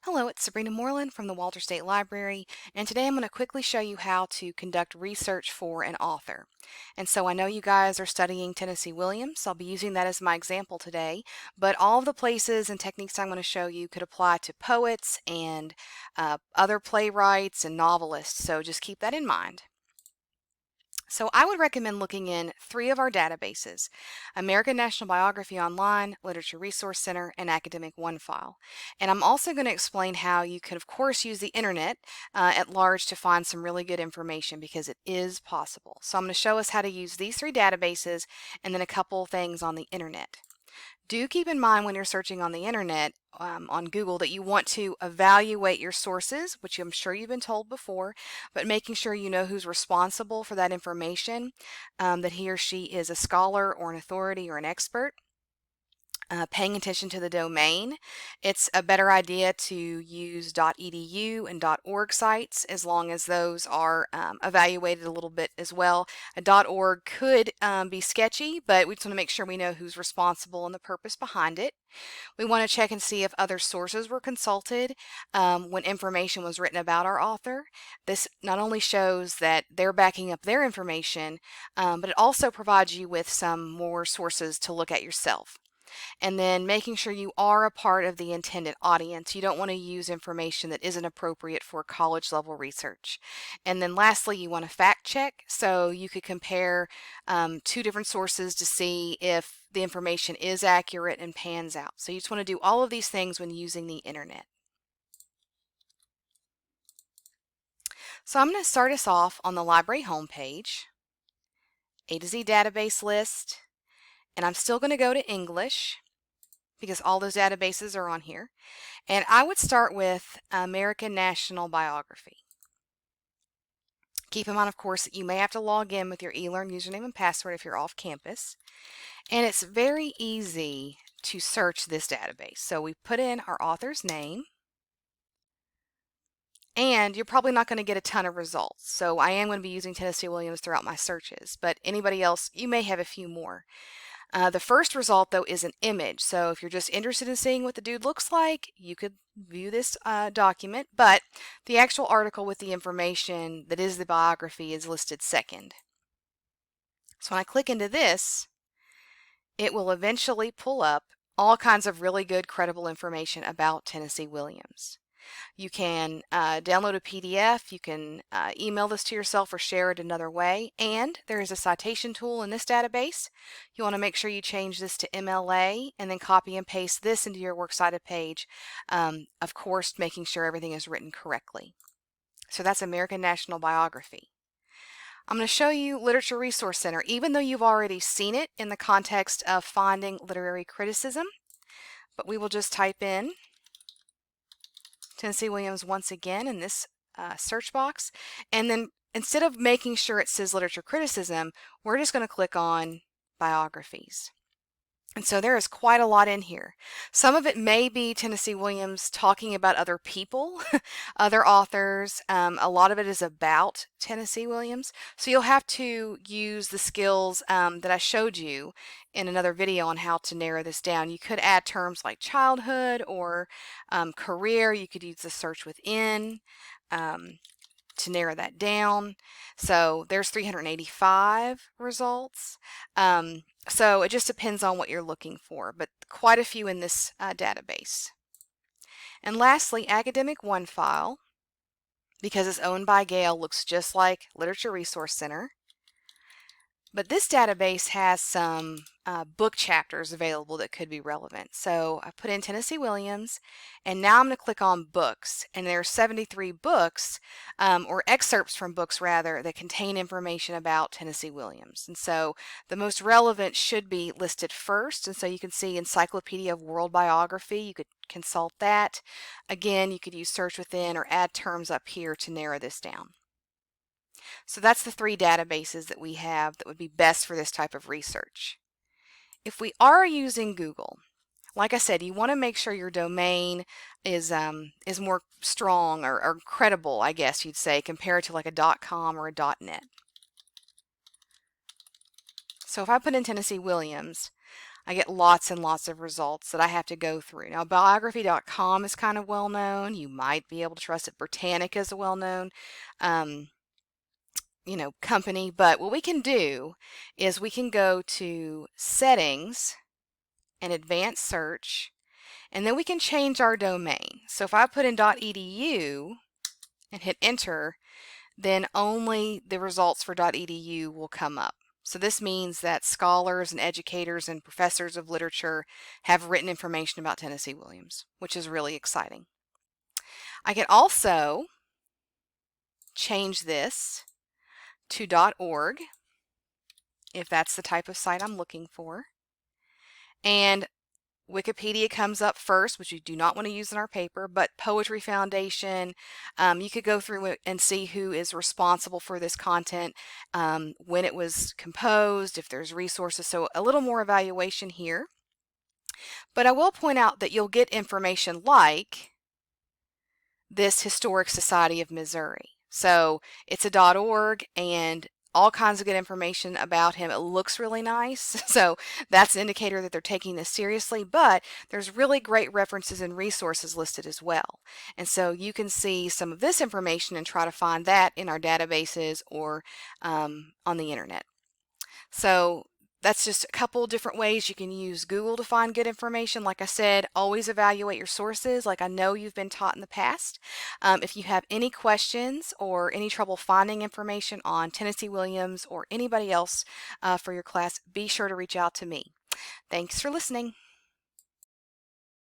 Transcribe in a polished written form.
Hello, it's Sabrina Moreland from the Walter State Library, and today I'm going to quickly show you how to conduct research for an author. And so I know you guys are studying Tennessee Williams, so I'll be using that as my example today, but all of the places and techniques I'm going to show you could apply to poets and other playwrights and novelists, so just keep that in mind. So I would recommend looking in three of our databases: American National Biography Online, Literature Resource Center, and Academic Onefile. And I'm also going to explain how you can, of course, use the internet at large to find some really good information, because it is possible. So I'm going to show us how to use these three databases and then a couple things on the internet. Do keep in mind when you're searching on the internet, on Google, that you want to evaluate your sources, which I'm sure you've been told before, but making sure you know who's responsible for that information, that he or she is a scholar or an authority or an expert. Paying attention to the domain. It's a better idea to use .edu and .org sites, as long as those are evaluated a little bit as well. A .org could be sketchy, but we just want to make sure we know who's responsible and the purpose behind it. We want to check and see if other sources were consulted when information was written about our author. This not only shows that they're backing up their information, but it also provides you with some more sources to look at yourself. And then making sure you are a part of the intended audience. You don't want to use information that isn't appropriate for college level research. And then lastly, you want to fact check. So you could compare two different sources to see if the information is accurate and pans out. So you just want to do all of these things when using the internet. So I'm going to start us off on the library homepage, A to Z database list, and I'm still going to go to English, because all those databases are on here. And I would start with American National Biography. Keep in mind, of course, that you may have to log in with your eLearn username and password if you're off campus. And it's very easy to search this database. So we put in our author's name, and you're probably not going to get a ton of results. So I am going to be using Tennessee Williams throughout my searches, but anybody else, you may have a few more. The first result, though, is an image. So if you're just interested in seeing what the dude looks like, you could view this document, but the actual article with the information that is the biography is listed second. So when I click into this, it will eventually pull up all kinds of really good, credible information about Tennessee Williams. You can download a PDF, you can email this to yourself or share it another way, and there is a citation tool in this database. You want to make sure you change this to MLA and then copy and paste this into your works cited page, of course making sure everything is written correctly. So that's American National Biography. I'm going to show you Literature Resource Center, even though you've already seen it in the context of finding literary criticism, but we will just type in Tennessee Williams once again in this search box, and then instead of making sure it says literature criticism, we're just going to click on biographies. And so there is quite a lot in here. Some of it may be Tennessee Williams talking about other people, other authors. A lot of it is about Tennessee Williams. So you'll have to use the skills that I showed you in another video on how to narrow this down. You could add terms like childhood or career. You could use the search within to narrow that down. So there's 385 results. So it just depends on what you're looking for, but quite a few in this database. And lastly, Academic Onefile, because it's owned by Gale, looks just like Literature Resource Center. But this database has some book chapters available that could be relevant. So I put in Tennessee Williams, and now I'm going to click on books. And there are 73 books, or excerpts from books rather, that contain information about Tennessee Williams. And so the most relevant should be listed first. And so you can see Encyclopedia of World Biography. You could consult that. Again, you could use search within or add terms up here to narrow this down. So that's the three databases that we have that would be best for this type of research. If we are using Google, like I said, you want to make sure your domain is more strong or credible, I guess you'd say, compared to like a .com or a .net. So if I put in Tennessee Williams, I get lots and lots of results that I have to go through. Now, biography.com is kind of well known. You might be able to trust it. Britannica is a well known, um, company. But what we can do is we can go to settings and advanced search, and then we can change our domain. So if I put in .edu and hit enter, then only the results for .edu will come up. So this means that scholars and educators and professors of literature have written information about Tennessee Williams, which is really exciting. I can also change this to .org if that's the type of site I'm looking for. And Wikipedia comes up first, which we do not want to use in our paper, but Poetry Foundation, you could go through it and see who is responsible for this content, when it was composed, if there's resources, so a little more evaluation here. But I will point out that you'll get information like this Historic Society of Missouri. So it's a .org and all kinds of good information about him. It looks really nice, so that's an indicator that they're taking this seriously, but there's really great references and resources listed as well. And so you can see some of this information and try to find that in our databases or on the internet. So that's just a couple different ways you can use Google to find good information. Like I said, always evaluate your sources, like I know you've been taught in the past. If you have any questions or any trouble finding information on Tennessee Williams or anybody else for your class, be sure to reach out to me. Thanks for listening.